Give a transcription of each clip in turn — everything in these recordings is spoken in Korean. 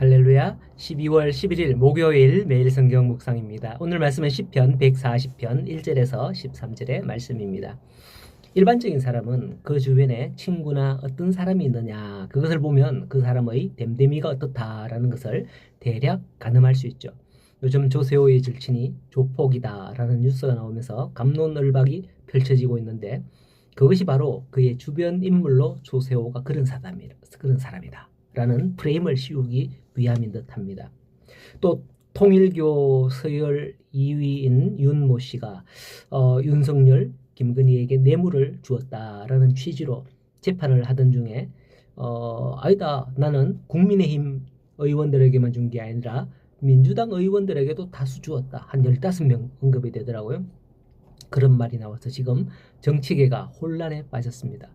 할렐루야. 12월 11일 목요일 매일 성경 묵상입니다. 오늘 말씀은 시편 140편 1절에서 13절의 말씀입니다. 일반적인 사람은 그 주변에 친구나 어떤 사람이 있느냐, 그것을 보면 그 사람의 됨됨이가 어떻다라는 것을 대략 가늠할 수 있죠. 요즘 조세호의 절친이 조폭이다라는 뉴스가 나오면서 갑론을박이 펼쳐지고 있는데, 그것이 바로 그의 주변 인물로 조세호가 그런 사람이다 라는 프레임을 씌우기 위함인 듯합니다. 또 통일교 서열 2위인 윤모 씨가 윤석열, 김건희에게 뇌물을 주었다라는 취지로 재판을 하던 중에 아니다, 나는 국민의힘 의원들에게만 준 게 아니라 민주당 의원들에게도 다수 주었다, 한 15명 언급이 되더라고요. 그런 말이 나와서 지금 정치계가 혼란에 빠졌습니다.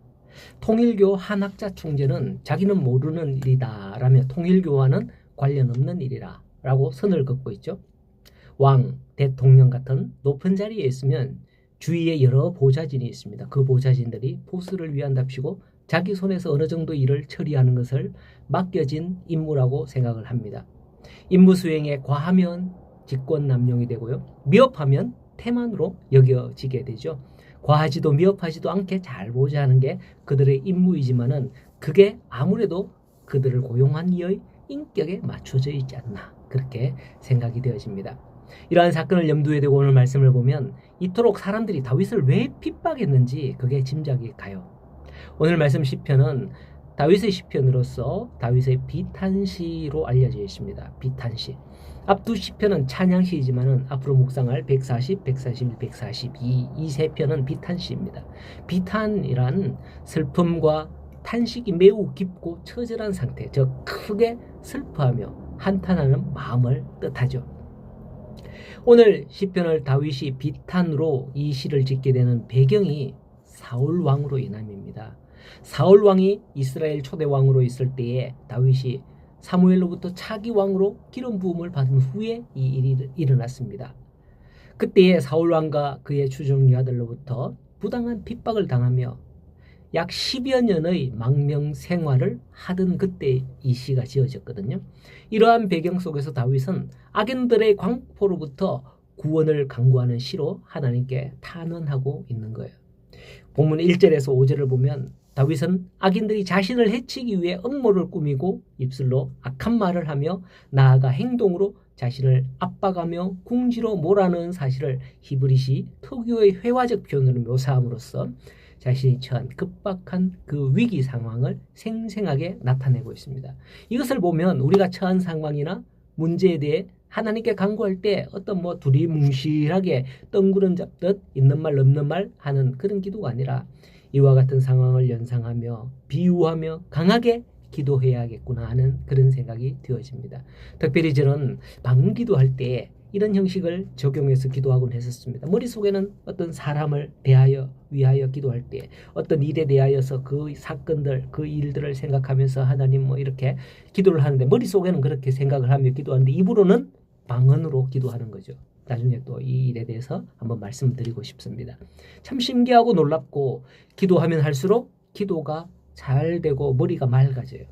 통일교 한학자 총재는 자기는 모르는 일이다 라며 통일교와는 관련 없는 일이라 라고 선을 긋고 있죠. 왕, 대통령 같은 높은 자리에 있으면 주위에 여러 보좌진이 있습니다. 그 보좌진들이 보수를 위한답시고 자기 손에서 어느 정도 일을 처리하는 것을 맡겨진 임무라고 생각을 합니다. 임무 수행에 과하면 직권남용이 되고요, 미흡하면 태만으로 여겨지게 되죠. 과하지도 미흡하지도 않게 잘 보좌하는 게 그들의 임무이지만은 그게 아무래도 그들을 고용한 이의 인격에 맞춰져 있지 않나, 그렇게 생각이 되어집니다. 이러한 사건을 염두에 두고 오늘 말씀을 보면 이토록 사람들이 다윗을 왜 핍박했는지 그게 짐작이 가요. 오늘 말씀 시편은 다윗의 시편으로서 다윗의 비탄시로 알려져 있습니다. 비탄시. 앞 두 시편은 찬양시이지만은 앞으로 묵상할 140, 141, 142 이 세 편은 비탄시입니다. 비탄이란 슬픔과 탄식이 매우 깊고 처절한 상태, 즉 크게 슬퍼하며 한탄하는 마음을 뜻하죠. 오늘 시편을 다윗이 비탄으로 이 시를 짓게 되는 배경이 사울 왕으로 인함입니다. 사울 왕이 이스라엘 초대 왕으로 있을 때에 다윗이 사무엘로부터 차기 왕으로 기름 부음을 받은 후에 이 일이 일어났습니다. 그때에 사울 왕과 그의 추종자들로부터 부당한 핍박을 당하며 약 10여 년의 망명 생활을 하던 그때 이 시가 지어졌거든요. 이러한 배경 속에서 다윗은 악인들의 광포로부터 구원을 강구하는 시로 하나님께 탄원하고 있는 거예요. 본문 1절에서 5절을 보면 다윗은 악인들이 자신을 해치기 위해 음모를 꾸미고 입술로 악한 말을 하며 나아가 행동으로 자신을 압박하며 궁지로 몰아넣은 사실을 히브리시 특유의 회화적 표현으로 묘사함으로써 자신이 처한 급박한 그 위기 상황을 생생하게 나타내고 있습니다. 이것을 보면 우리가 처한 상황이나 문제에 대해 하나님께 간구할 때 어떤 두리뭉실하게 덩그런 잡듯 있는 말 없는 말 하는 그런 기도가 아니라 이와 같은 상황을 연상하며 비유하며 강하게 기도해야겠구나 하는 그런 생각이 되어집니다. 특별히 저는 방기도할 때 이런 형식을 적용해서 기도하곤 했었습니다. 머릿속에는 어떤 사람을 위하여 기도할 때 어떤 일에 대하여서 그 사건들, 그 일들을 생각하면서 하나님 이렇게 기도를 하는데 머릿속에는 그렇게 생각을 하며 기도하는데 입으로는 방언으로 기도하는 거죠. 나중에 또 이 일에 대해서 한번 말씀드리고 싶습니다. 참 신기하고 놀랍고 기도하면 할수록 기도가 잘 되고 머리가 맑아져요.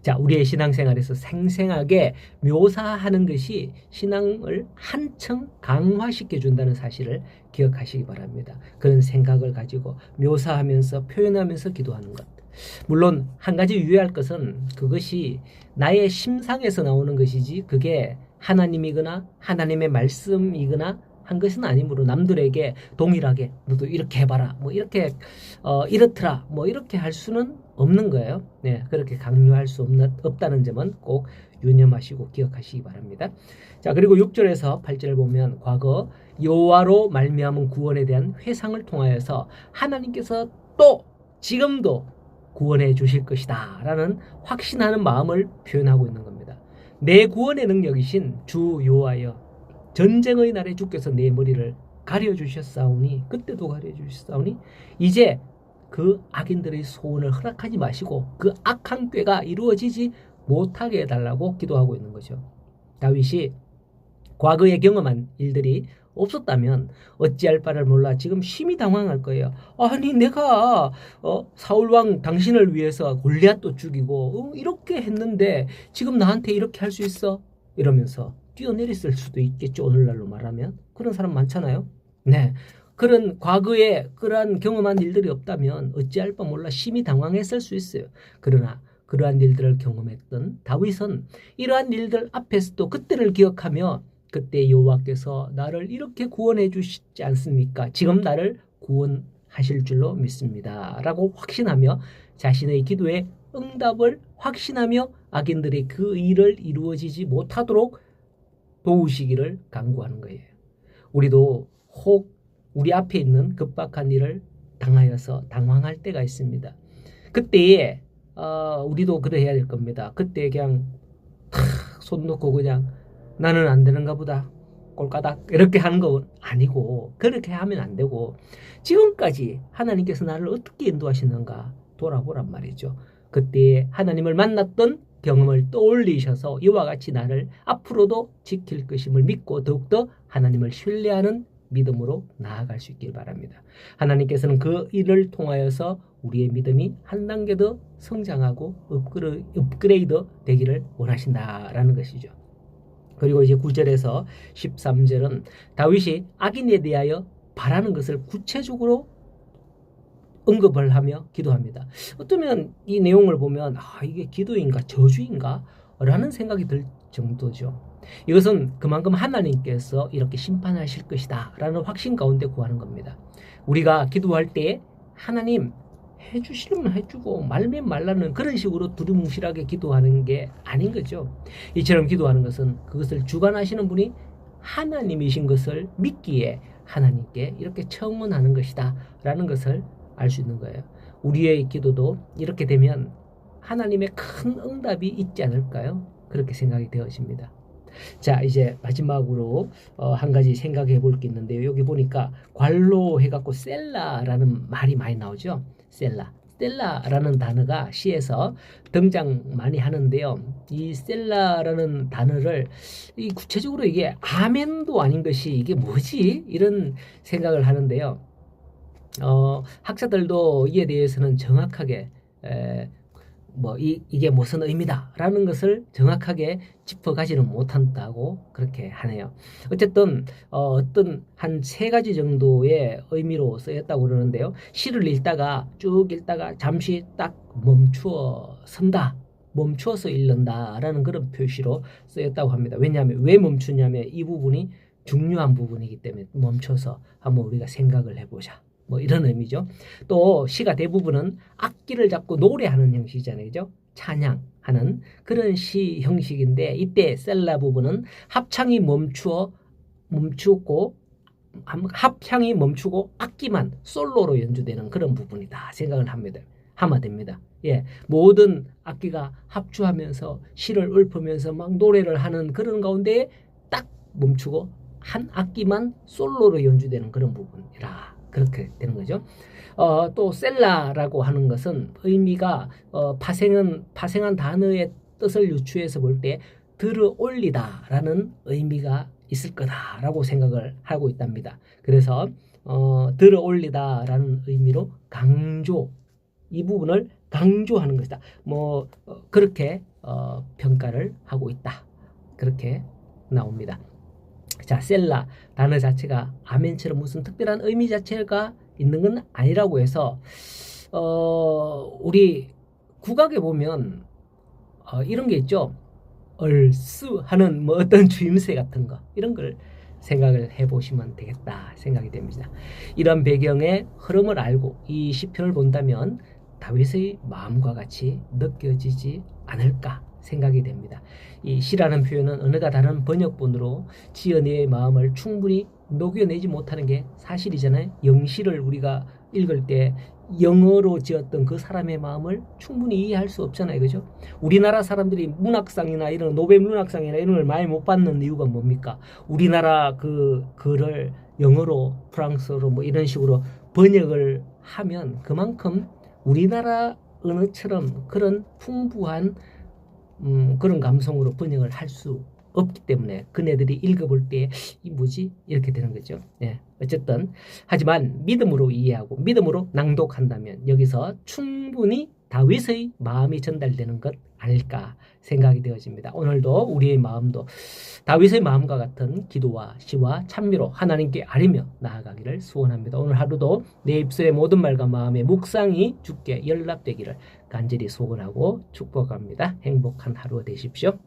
자, 우리의 신앙생활에서 생생하게 묘사하는 것이 신앙을 한층 강화시켜 준다는 사실을 기억하시기 바랍니다. 그런 생각을 가지고 묘사하면서 표현하면서 기도하는 것. 물론 한 가지 유의할 것은 그것이 나의 심상에서 나오는 것이지 그게 하나님이거나 하나님의 말씀이거나 한 것은 아니므로 남들에게 동일하게 너도 이렇게 해봐라, 이렇게 이렇더라, 이렇게 할 수는 없는 거예요. 네, 그렇게 강요할 수 없다는 점은 꼭 유념하시고 기억하시기 바랍니다. 자, 그리고 6절에서 8절을 보면 과거 여호와로 말미암은 구원에 대한 회상을 통하여서 하나님께서 또 지금도 구원해 주실 것이다 라는 확신하는 마음을 표현하고 있는 겁니다. 내 구원의 능력이신 주 여호와여, 전쟁의 날에 주께서 내 머리를 가려주셨사오니, 그때도 가려주셨사오니 이제 그 악인들의 소원을 허락하지 마시고 그 악한 꾀가 이루어지지 못하게 해달라고 기도하고 있는 거죠. 다윗이 과거에 경험한 일들이 없었다면 어찌할 바를 몰라 지금 심히 당황할 거예요. 아니 내가 사울왕 당신을 위해서 골리앗도 죽이고 이렇게 했는데 지금 나한테 이렇게 할 수 있어? 이러면서 뛰어내렸을 수도 있겠죠. 오늘날로 말하면 그런 사람 많잖아요. 네, 그런 과거에 그러한 경험한 일들이 없다면 어찌할 바 몰라 심히 당황했을 수 있어요. 그러나 그러한 일들을 경험했던 다윗은 이러한 일들 앞에서도 그때를 기억하며 그때 여호와께서 나를 이렇게 구원해 주시지 않습니까? 지금 나를 구원하실 줄로 믿습니다. 라고 확신하며 자신의 기도에 응답을 확신하며 악인들이 그 일을 이루어지지 못하도록 도우시기를 간구하는 거예요. 우리도 혹 우리 앞에 있는 급박한 일을 당하여서 당황할 때가 있습니다. 그때에 우리도 그래야 될 겁니다. 그때 그냥 손 놓고 그냥 나는 안 되는가 보다 꼴까닥 이렇게 하는 건 아니고 그렇게 하면 안 되고 지금까지 하나님께서 나를 어떻게 인도하시는가 돌아보란 말이죠. 그때 하나님을 만났던 경험을 떠올리셔서 이와 같이 나를 앞으로도 지킬 것임을 믿고 더욱더 하나님을 신뢰하는 믿음으로 나아갈 수 있길 바랍니다. 하나님께서는 그 일을 통하여서 우리의 믿음이 한 단계 더 성장하고 업그레이드 되기를 원하신다라는 것이죠. 그리고 이제 9절에서 13절은 다윗이 악인에 대하여 바라는 것을 구체적으로 언급을 하며 기도합니다. 어쩌면 이 내용을 보면 이게 기도인가 저주인가 라는 생각이 들 정도죠. 이것은 그만큼 하나님께서 이렇게 심판하실 것이다 라는 확신 가운데 구하는 겁니다. 우리가 기도할 때 하나님 해주시려면 해주고 말면 말라는 그런 식으로 두루뭉실하게 기도하는 게 아닌 거죠. 이처럼 기도하는 것은 그것을 주관하시는 분이 하나님이신 것을 믿기에 하나님께 이렇게 청문하는 것이다 라는 것을 알 수 있는 거예요. 우리의 기도도 이렇게 되면 하나님의 큰 응답이 있지 않을까요? 그렇게 생각이 되어집니다. 자, 이제 마지막으로 한 가지 생각해 볼 게 있는데요. 여기 보니까 관로 해갖고 셀라라는 말이 많이 나오죠. 셀라라는 단어가 시에서 등장 많이 하는데요. 이 셀라라는 단어를 구체적으로 이게 아멘도 아닌 것이 이게 뭐지? 이런 생각을 하는데요. 학자들도 이에 대해서는 정확하게 이게 무슨 의미다라는 것을 정확하게 짚어가지는 못한다고 그렇게 하네요. 어쨌든 어떤 한 3가지 정도의 의미로 쓰였다고 그러는데요. 시를 읽다가 쭉 읽다가 잠시 딱 멈추어서 읽는다라는 그런 표시로 쓰였다고 합니다. 왜냐하면 왜 멈추냐면 이 부분이 중요한 부분이기 때문에 멈춰서 한번 우리가 생각을 해보자. 이런 의미죠. 또 시가 대부분은 악기를 잡고 노래하는 형식이잖아요. 그죠? 찬양하는 그런 시 형식인데 이때 셀라 부분은 합창이 멈추고 악기만 솔로로 연주되는 그런 부분이다 생각을 하면 됩니다. 예, 모든 악기가 합주하면서 시를 읊으면서 막 노래를 하는 그런 가운데 딱 멈추고 한 악기만 솔로로 연주되는 그런 부분이라 그렇게 되는 거죠. 또 셀라라고 하는 것은 의미가 파생한 단어의 뜻을 유추해서 볼 때 들어 올리다라는 의미가 있을 거다라고 생각을 하고 있답니다. 그래서 들어 올리다라는 의미로 이 부분을 강조하는 것이다. 그렇게 평가를 하고 있다. 그렇게 나옵니다. 자, 셀라 단어 자체가 아멘처럼 무슨 특별한 의미 자체가 있는 건 아니라고 해서 우리 국악에 보면 이런 게 있죠. 얼쑤 하는 어떤 주임새 같은 거 이런 걸 생각을 해보시면 되겠다 생각이 됩니다. 이런 배경의 흐름을 알고 이 시편을 본다면 다윗의 마음과 같이 느껴지지 않을까 생각이 됩니다. 이 시라는 표현은 어느가 다른 번역본으로 지어내의 마음을 충분히 녹여내지 못하는 게 사실이잖아요. 영시를 우리가 읽을 때 영어로 지었던 그 사람의 마음을 충분히 이해할 수 없잖아요. 그죠? 우리나라 사람들이 문학상이나 이런 노벨 문학상이나 이런 걸 많이 못 받는 이유가 뭡니까? 우리나라 그 글을 영어로 프랑스어로 이런 식으로 번역을 하면 그만큼 우리나라 언어처럼 그런 풍부한 그런 감성으로 번역을 할 수 없기 때문에 그네들이 읽어볼 때 이 뭐지? 이렇게 되는 거죠. 예. 어쨌든 하지만 믿음으로 이해하고 믿음으로 낭독한다면 여기서 충분히 다윗의 마음이 전달되는 것 아닐까 생각이 되어집니다. 오늘도 우리의 마음도 다윗의 마음과 같은 기도와 시와 찬미로 하나님께 아뢰며 나아가기를 소원합니다. 오늘 하루도 내 입술의 모든 말과 마음의 묵상이 주께 연락되기를 간절히 소원하고 축복합니다. 행복한 하루 되십시오.